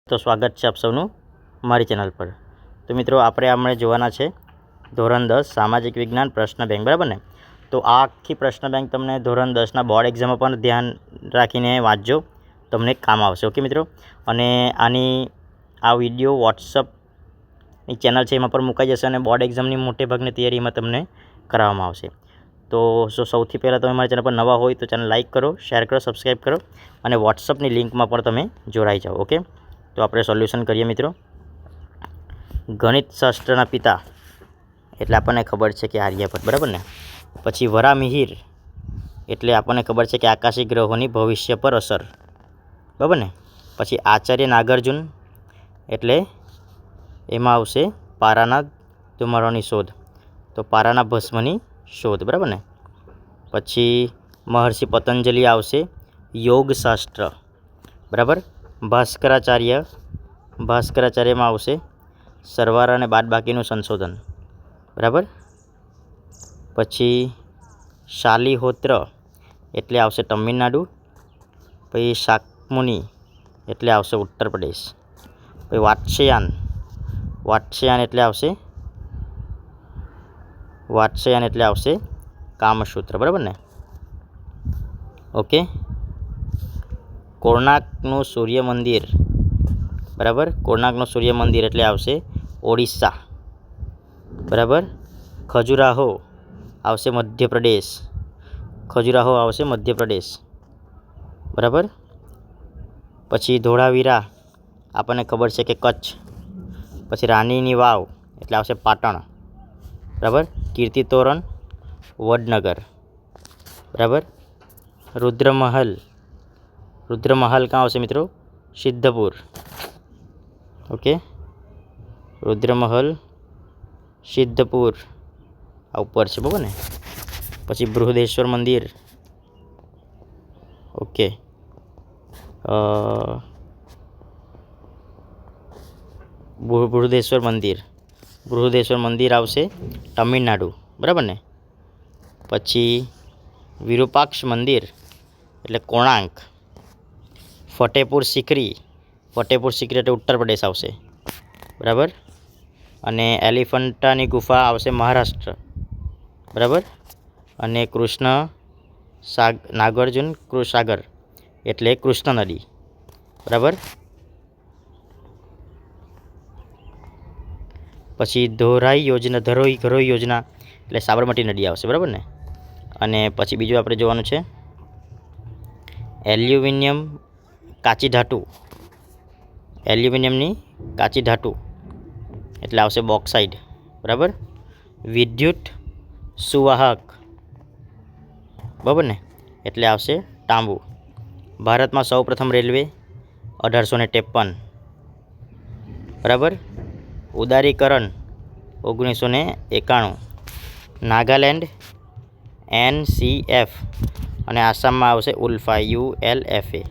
તો સ્વાગત છે આપ સૌનું મારી ચેનલ પર। તો મિત્રો આપણે હમણાં જોવાના છે ધોરણ 10 સામાજિક વિજ્ઞાન પ્રશ્ન બેંક, બરાબર ને। તો આ આખી પ્રશ્ન બેંક તમને ધોરણ 10ના બોર્ડ એક્ઝામમાં પણ ધ્યાન રાખીને વાંચજો, તમને કામ આવશે। ઓકે મિત્રો, અને આની આ વિડીયો વોટ્સઅપની ચેનલ છે એમાં પણ મુકાઈ જશે અને બોર્ડ એક્ઝામની મોટે ભાગની તૈયારીમાં તમને કરાવવામાં આવશે। તો સૌથી પહેલાં તમે મારી ચેનલ પર નવા હોય તો ચેનલ લાઇક કરો, શેર કરો, સબસ્ક્રાઈબ કરો અને વોટ્સઅપની લિંકમાં પણ તમે જોડાઈ જાઓ। ઓકે, તો આપણે સોલ્યુશન કરીએ મિત્રો। ગણિત શાસ્ત્રના પિતા એટલે આપણને ખબર છે કે આર્યભટ્ટ, બરાબર ને। પછી વરામિહિર એટલે આપણને ખબર છે કે આકાશી ગ્રહોની ભવિષ્ય પર અસર, બરાબર ને। પછી આચાર્ય નાગાર્જુન એટલે એમાં આવશે પારાના ધુમાડાની શોધ, તો પારાના ભસ્મની શોધ, બરાબર ને। પછી મહર્ષિ પતંજલિ આવશે યોગશાસ્ત્ર, બરાબર। ભાસ્કરાચાર્યમાં આવશે સરવાળા અને બાદબાકીનું સંશોધન, બરાબર। પછી શાલિહોત્ર એટલે આવશે તમિલનાડુ। પછી શાકમુનિ એટલે આવશે ઉત્તર પ્રદેશ। પછી વાત્સ્યાયન એટલે આવશે કામસૂત્ર, બરાબર ને। ઓકે, કોણાર્કનું સૂર્ય મંદિર, બરાબર। કોણાર્કનું સૂર્ય મંદિર એટલે આવશે ઓડિશા, બરાબર। ખજુરાહો આવશે મધ્યપ્રદેશ, બરાબર। પછી ધોળાવીરા આપણને ખબર છે કે કચ્છ। પછી રાણીની વાવ એટલે આવશે પાટણ, બરાબર। કીર્તિતોરણ વડનગર, બરાબર। રુદ્રમહલ ક્યાં આવશે મિત્રો? સિદ્ધપુર। ઓકે, રુદ્રમહલ સિદ્ધપુર આ ઉપર છે, બરાબર ને। પછી બૃહદેશ્વર મંદિર, ઓકે, બૃહદેશ્વર મંદિર આવશે તમિલનાડુ, બરાબર ને। પછી વિરૂપાક્ષ મંદિર એટલે કોણાર્ક। ફતેહપુર સિકરી એટલે ઉત્તર પ્રદેશ આવશે, બરાબર। અને એલિફન્ટાની ગુફા આવશે મહારાષ્ટ્ર, બરાબર। અને નાગાર્જુન સાગર એટલે કૃષ્ણ નદી, બરાબર। પછી ઘરોઈ યોજના એટલે સાબરમતી નદી આવશે, બરાબર ને। અને પછી બીજું આપણે જોવાનું છે એલ્યુમિનિયમની કાચી ધાતુ એટલે આવશે બોક્સાઇડ, બરાબર। વિદ્યુત સુવાહક, બરાબર ને, એટલે આવશે તાંબુ। ભારતમાં સૌપ્રથમ રેલવે 1853, બરાબર। ઉદારીકરણ 1991, નાગાલેન્ડ NCF અને આસામમાં આવશે ULFA।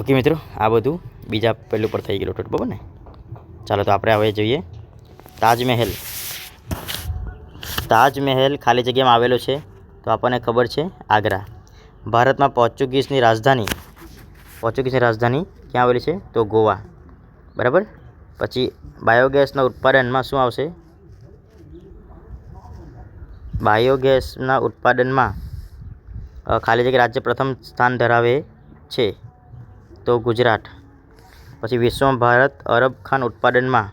ઓકે મિત્રો, આ બધું બીજા પહેલું પર થઈ ગયેલું, બરાબર ને। ચાલો તો આપણે હવે જોઈએ તાજમહેલ ખાલી જગ્યામાં આવેલો છે તો આપણને ખબર છે આગ્રા। ભારતમાં પોર્ચુગીઝની રાજધાની ક્યાં આવેલી છે? તો ગોવા, બરાબર। પછી બાયોગેસના ઉત્પાદનમાં શું આવશે? ખાલી જગ્યા રાજ્ય પ્રથમ સ્થાન ધરાવે છે તો ગુજરાત। પછી વિશ્વમાં ભારત અરબ ખાંડ ઉત્પાદનમાં,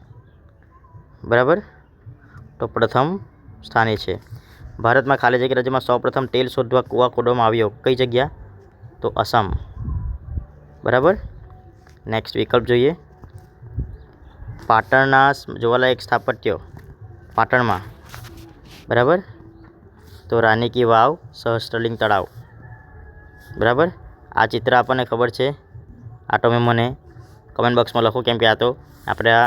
બરાબર, તો પ્રથમ સ્થાને છે। ભારતમાં ખાલી જગ્યા રાજ્યમાં સૌપ્રથમ તેલ શોધવા કૂવા ખોદવામાં આવ્યો, કઈ જગ્યા? તો આસામ, બરાબર। નેક્સ્ટ વિકલ્પ જોઈએ, પાટણના જોવાલાયક સ્થાપત્ય પાટણમાં, બરાબર, તો રાની કી વાવ, સહસ્ત્રલિંગ તળાવ, બરાબર। આ ચિત્ર આપણને ખબર છે, આ તમે મને કમેન્ટ બોક્સમાં લખો, કેમ કે આ તો આપણા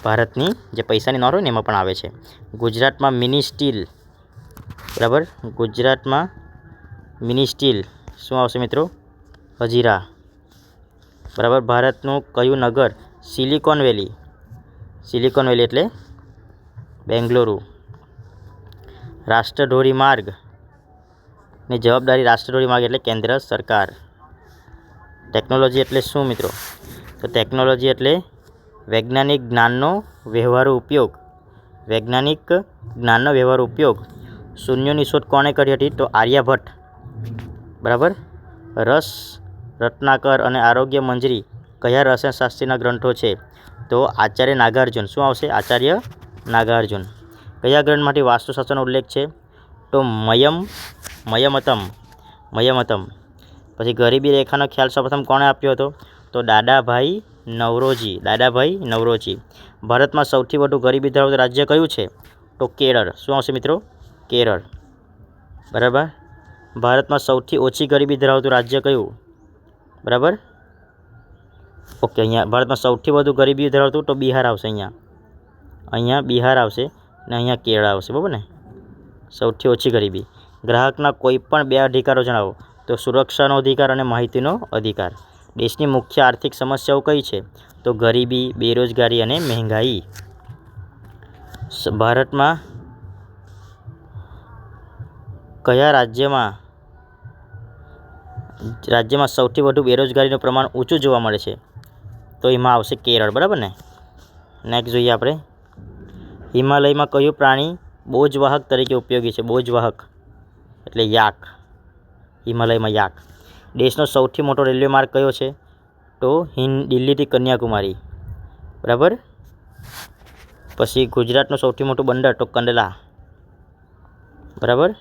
ભારતની જે પૈસાની નોટ હોય ને એમાં પણ આવે છે। ગુજરાતમાં મિની સ્ટીલ, બરાબર, શું આવશે મિત્રો? હજીરા, બરાબર। ભારતનું કયું નગર સિલિકોન વેલી એટલે બેંગલુરુ। રાષ્ટ્રધોરી માર્ગની જવાબદારી એટલે કેન્દ્ર સરકાર, ટેકનોલોજી એટલે શું મિત્રો? તો ટેકનોલોજી એટલે વૈજ્ઞાનિક જ્ઞાનનો વ્યવહારુ ઉપયોગ. વૈજ્ઞાનિક જ્ઞાનનો વ્યવહારુ ઉપયોગ. શૂન્યોની શોધ કોણે કરી હતી? તો આર્યભટ્ટ. બરાબર. રસ રત્નાકર અને આરોગ્ય મંજરી કયા રસાયણશાસ્ત્રીના ગ્રંથો છે? તો આચાર્ય નાગાર્જુન. શું આવશે? આચાર્ય નાગાર્જુન. કયા ગ્રંથમાંથી વાસ્તુશાસ્ત્રનો ઉલ્લેખ છે? તો મયમતમ. પછી ગરીબી રેખાનો ખ્યાલ સૌપ્રથમ કોણે આપ્યો હતો? તો દાદાભાઈ નવરોજી. ભારતમાં સૌથી વધુ ગરીબી ધરાવતું રાજ્ય કયું છે? તો કેરળ. શું આવશે મિત્રો? કેરળ. બરાબર. ભારતમાં સૌથી ઓછી ગરીબી ધરાવતું રાજ્ય કયું? બરાબર. ઓકે, અહીંયા ભારતમાં સૌથી વધુ ગરીબી ધરાવતું તો બિહાર આવશે. અહીંયા બિહાર આવશે ને અહીંયા કેરળ આવશે. બરાબર ને? સૌથી ઓછી ગરીબી. ગ્રાહકના કોઈ પણ બે અધિકારો જણાવો. તો સુરક્ષાનો અધિકાર અને માહિતીનો અધિકાર. દેશની મુખ્ય આર્થિક સમસ્યાઓ કઈ છે? તો ગરીબી, બેરોજગારી અને મહેંગાઈ. ભારતમાં કયા રાજ્યમાં સૌથી વધુ બેરોજગારીનું પ્રમાણ ઊંચું જોવા મળે છે? તો એમાં આવશે કેરળ. બરાબર ને? નેક્સ્ટ જોઈએ આપણે. હિમાલયમાં કયું પ્રાણી બોજવાહક તરીકે ઉપયોગી છે? બોજવાહક એટલે યાક. હિમાલયમાં યાક. દેશનો સૌથી મોટો રેલવે માર્ગ કયો છે? તો દિલ્હીથી કન્યાકુમારી. બરાબર. પછી ગુજરાતનું સૌથી મોટું બંદર તો કંડલા. બરાબર.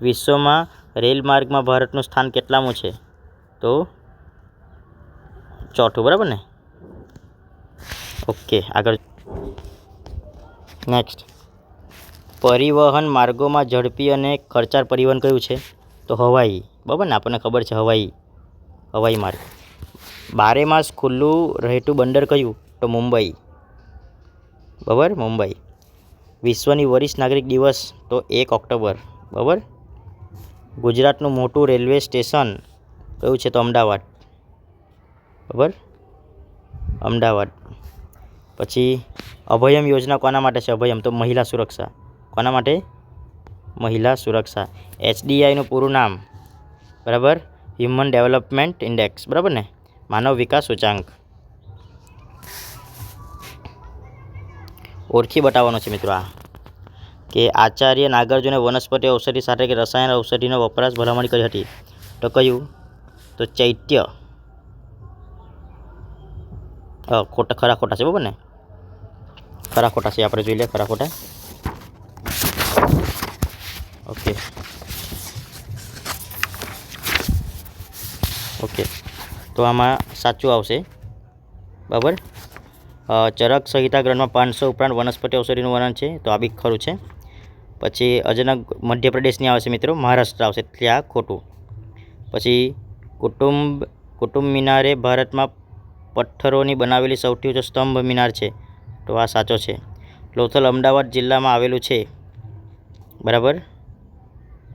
વિશ્વમાં રેલ માર્ગમાં ભારતનું સ્થાન કેટલામું છે? તો ચોથું. બરાબર ને? ઓકે, આગળ. નેક્સ્ટ. પરિવહન માર્ગોમાં ઝડપી અને ખર્ચાળ પરિવહન કયું છે? તો હવાઈ. બરાબર ને? આપણને ખબર છે હવાઈ માર્ગ. 12 માસ ખુલ્લું રહેતું બંદર કયું? તો મુંબઈ. બરાબર, મુંબઈ. વિશ્વની વરિષ્ઠ નાગરિક દિવસ તો 1 ઓક્ટોબર. બરાબર. ગુજરાતનું મોટું રેલવે સ્ટેશન કયું છે? તો અમદાવાદ. બરાબર, અમદાવાદ. પછી અભયમ યોજના કોના માટે છે? અભયમ તો મહિલા સુરક્ષા. કોના માટે? મહિલા સુરક્ષા. HDIનું પૂરું નામ? બરાબર, હ્યુમન ડેવલપમેન્ટ ઇન્ડેક્સ. બરાબર ને? માનવ વિકાસ સૂચાંક. ઓળખી બતાવવાનો છે મિત્રો આ કે આચાર્ય નાગાર્જુને વનસ્પતિ ઔષધિ સાથે કે રસાયણ ઔષધિનો વપરાશ ભલામણ કરી હતી. તો કયું? તો ચૈત્ય. ખરા ખોટા છે. બરાબર ને? ખરા ખોટા છે. આપણે જોઈ લે ખરા ખોટા. ઓકે, તો આમાં સાચું આવશે. બરાબર. ચરક સંહિતા ગ્રંથમાં 500 ઉપરાંત વનસ્પતિ ઔષધિનું વર્ણન છે. તો આ બી ખરું છે. પછી અજનક મધ્યપ્રદેશની આવશે મિત્રો. મહારાષ્ટ્ર આવશે. ત્યાં ખોટું. પછી કુતુબ મિનારે ભારતમાં પથ્થરોની બનાવેલી સૌથી ઊંચો સ્તંભ મિનાર છે. તો આ સાચો છે. લોથલ અમદાવાદ જિલ્લામાં આવેલું છે. બરાબર,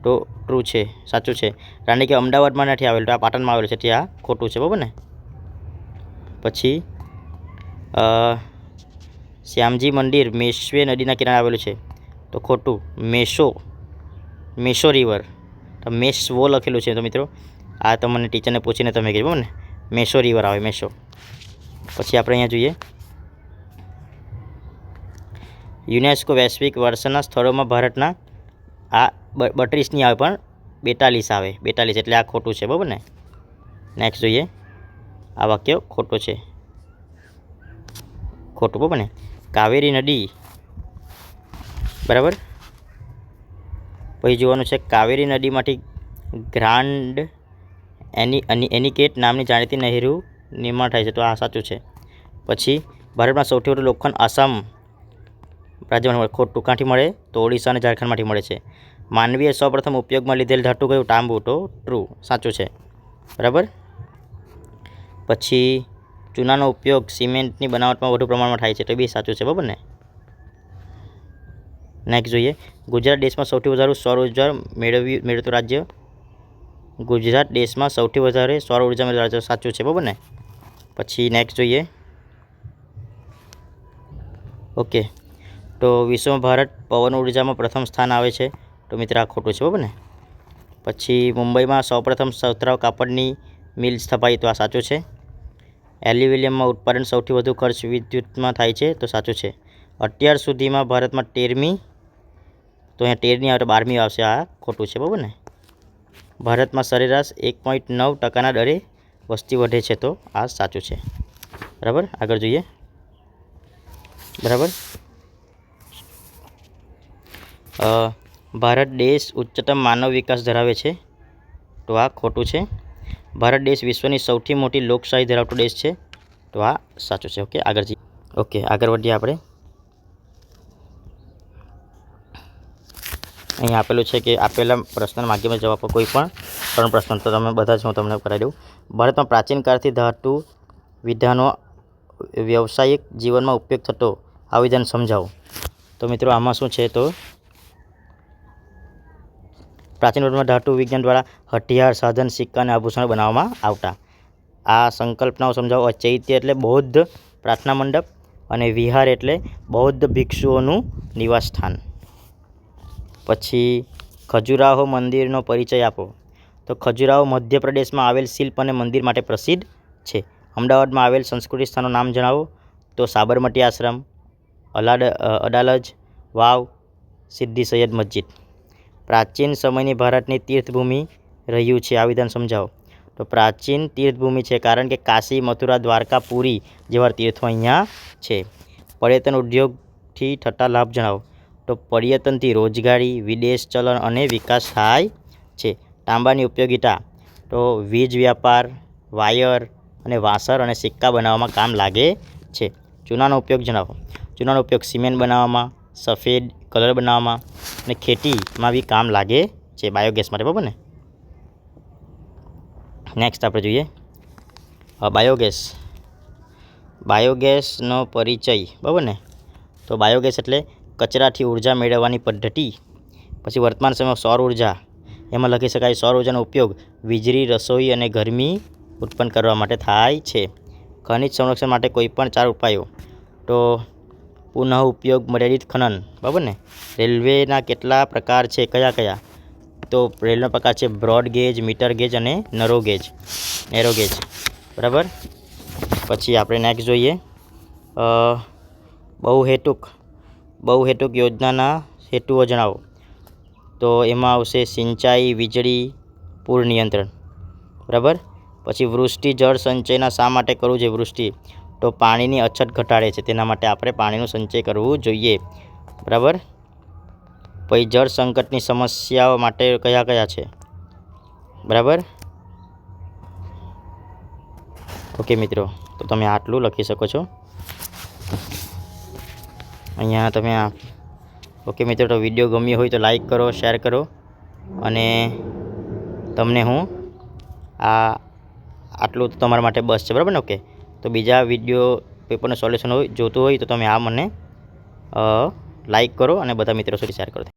તો ટ્રુ છે, સાચું છે. કારણ કે અમદાવાદમાં નથી આવેલું, તો આ પાટણમાં આવેલું છે. ત્યાં ખોટું છે. બરાબર ને? પછી શ્યામજી મંદિર મેશ્વે નદીના કિનારે આવેલું છે. તો ખોટું. મેશો રિવર. તો મેશવો લખેલું છે. તો મિત્રો આ તમને ટીચરને પૂછીને તમે કહેજો. બરાબર ને? મેશો રિવર આવે, મેશો. પછી આપણે અહીંયા જોઈએ. યુનેસ્કો વૈશ્વિક વારસાના સ્થળોમાં ભારતના આ 32ની આવે પણ 42 આવે. 42 એટલે આ ખોટું છે. બરાબર ને? નેક્સ્ટ જોઈએ. આ વાક્ય ખોટું છે. ખોટું. બરાબર ને? કાવેરી નદી. બરાબર. પછી જોવાનું છે કાવેરી નદીમાંથી ગ્રાન્ડ એનિકેટ નામની જાણીતી નહેરનું નિર્માણ થાય છે. તો આ સાચું છે. પછી ભારતમાં સૌથી વધુ લોખંડ આસામ રાજ્યમાં મળે. ખોટું. ક્યાંથી મળે? તો ઓડિશા અને ઝારખંડમાંથી મળે છે. માનવીએ સૌપ્રથમ ઉપયોગમાં લીધેલ ધાતુ કયું? તાંબુ. તો ટ્રુ, સાચું છે. બરાબર. પછી ચૂનાનો ઉપયોગ સિમેન્ટની બનાવટમાં વધુ પ્રમાણમાં થાય છે. તો બી સાચું છે. બરાબર ને? નેક્સ્ટ જોઈએ. ગુજરાત દેશમાં સૌથી વધારે સૌર ઉર્જા મેળવતું રાજ્ય. ગુજરાત દેશમાં સૌથી વધારે સૌર ઉર્જા મેળવતું રાજ્ય. સાચું છે. બરાબર ને? પછી નેક્સ્ટ જોઈએ. ઓકે, તો વિશ્વમાં ભારત પવન ઉર્જામાં પ્રથમ સ્થાન આવે છે. તો મિત્ર આ ખોટું છે. બરાબર ને? પછી મુંબઈમાં સૌપ્રથમ સુતરાઉ કાપડની મિલ સ્થપાઈ, તો આ સાચું છે. એલ્યુમિનિયમમાં ઉત્પાદન સૌથી વધુ ખર્ચ વિદ્યુતમાં થાય છે, તો સાચું છે. અત્યાર સુધીમાં ભારતમાં 13મી, તો અહીંયા 13 આવે તો 12મી આવશે, આ ખોટું છે, બરાબર ને. ભારતમાં સરેરાશ 1.9% દરે વસ્તી વધે છે, તો આ સાચું છે, બરાબર. આગળ જોઈએ, બરાબર. ભારત દેશ ઉચ્ચતમ માનવ વિકાસ ધરાવે છે, તો આ ખોટું છે. ભારત દેશ વિશ્વની સૌથી મોટી લોકશાહી ધરાવતો દેશ છે, તો આ સાચું છે. ઓકે, આગળ જઈએ. ઓકે, આગળ વધીએ આપણે. અહીં આપેલું છે કે આપેલા પ્રશ્નના માધ્યમે જવાબ કોઈ પણ 3 પ્રશ્ન, તો તમે બધા જ હું તમને કરાવી દઉં. ભારતમાં પ્રાચીન કાળથી ધાતુ વિધાનો વ્યવસાયિક જીવનમાં ઉપયોગ થતો આ વિધાન સમજાવો. તો મિત્રો આમાં શું છે, તો પ્રાચીન યુગમાં ધાતુ વિજ્ઞાન દ્વારા હથિયાર, સાધન, સિક્કા અને આભૂષણો બનાવવામાં આવતા. આ સંકલ્પનાઓ સમજાવો. ચૈત્ય એટલે બૌદ્ધ પ્રાર્થના મંડપ, અને વિહાર એટલે બૌદ્ધ ભિક્ષુઓનું નિવાસ સ્થાન. પછી ખજુરાહો મંદિરનો પરિચય આપો. તો ખજુરાહો મધ્યપ્રદેશમાં આવેલ શિલ્પ અને મંદિર માટે પ્રસિદ્ધ છે. અમદાવાદમાં આવેલ સંસ્કૃતિ સ્થાનનું નામ જણાવો. તો સાબરમતી આશ્રમ, અડાલજ વાવ, સિદ્દી સૈયદ મસ્જિદ. પ્રાચીન સમયની ભારતની તીર્થભૂમિ રહ્યું છે, આ વિધાન સમજાવો. તો પ્રાચીન તીર્થભૂમિ છે, કારણ કે કાશી, મથુરા, દ્વારકા, પુરી જેવા તીર્થો અહીંયા છે. પર્યટન ઉદ્યોગથી થતા લાભ જણાવો. તો પર્યટનથી રોજગારી, વિદેશ ચલણ અને વિકાસ થાય છે. તાંબાની ઉપયોગિતા, તો વીજ વ્યાપાર, વાયર અને વાસણ અને સિક્કા બનાવવામાં કામ લાગે છે. ચૂનાનો ઉપયોગ જણાવો. ચૂનાનો ઉપયોગ સિમેન્ટ બનાવવામાં, સફેદ કલર બનાવવામાં અને ખેતીમાં બી કામ લાગે છે, બાયોગેસ માટે, બરાબર ને. નેક્સ્ટ આપણે જોઈએ બાયોગેસ. બાયોગેસનો પરિચય, બરાબર ને. તો બાયોગેસ એટલે કચરાથી ઉર્જા મેળવવાની પદ્ધતિ. પછી વર્તમાન સમયમાં સૌર ઉર્જા, એમાં લખી શકાય સૌર ઉર્જાનો ઉપયોગ વીજળી, રસોઈ અને ગરમી ઉત્પન્ન કરવા માટે થાય છે. ખનિજ સંરક્ષણ માટે કોઈપણ 4 ઉપાયો. તો પુનઃ ઉપયોગ, મર્યાદિત ખનન, બરાબર ને. રેલવેના કેટલા પ્રકાર છે, કયા કયા? તો રેલવેના પ્રકાર છે બ્રોડ ગેજ, મીટર ગેજ અને નેરો ગેજ, બરાબર. પછી આપણે નેક્સ્ટ જોઈએ બહુહેતુક યોજનાના હેતુઓ જણાવો. તો એમાં આવશે સિંચાઈ, વીજળી, પૂર નિયંત્રણ, બરાબર. પછી વૃષ્ટિ જળ સંચયના શા માટે કરવું જોઈએ? વૃષ્ટિ તો પાણીની અછત ઘટાડે છે, તેના માટે આપણે પાણીનું સંચય કરવું જોઈએ, બરાબર. પછી જળ સંકટની સમસ્યાઓ માટે કયા કયા છે, બરાબર. ઓકે મિત્રો, તો તમે આટલું લખી શકો છો અહીંયા તમે આ. ઓકે મિત્રો, તો વિડીયો ગમ્યો હોય તો લાઈક કરો, શેર કરો, અને તમને હું આટલું તો તમારા માટે બસ છે, બરાબર ને. ઓકે, તો બીજા વિડીયો પેપરનું સોલ્યુશન જોતું હોય તો તમે આ મને લાઈક કરો અને બધા મિત્રો સુધી શેર કરો.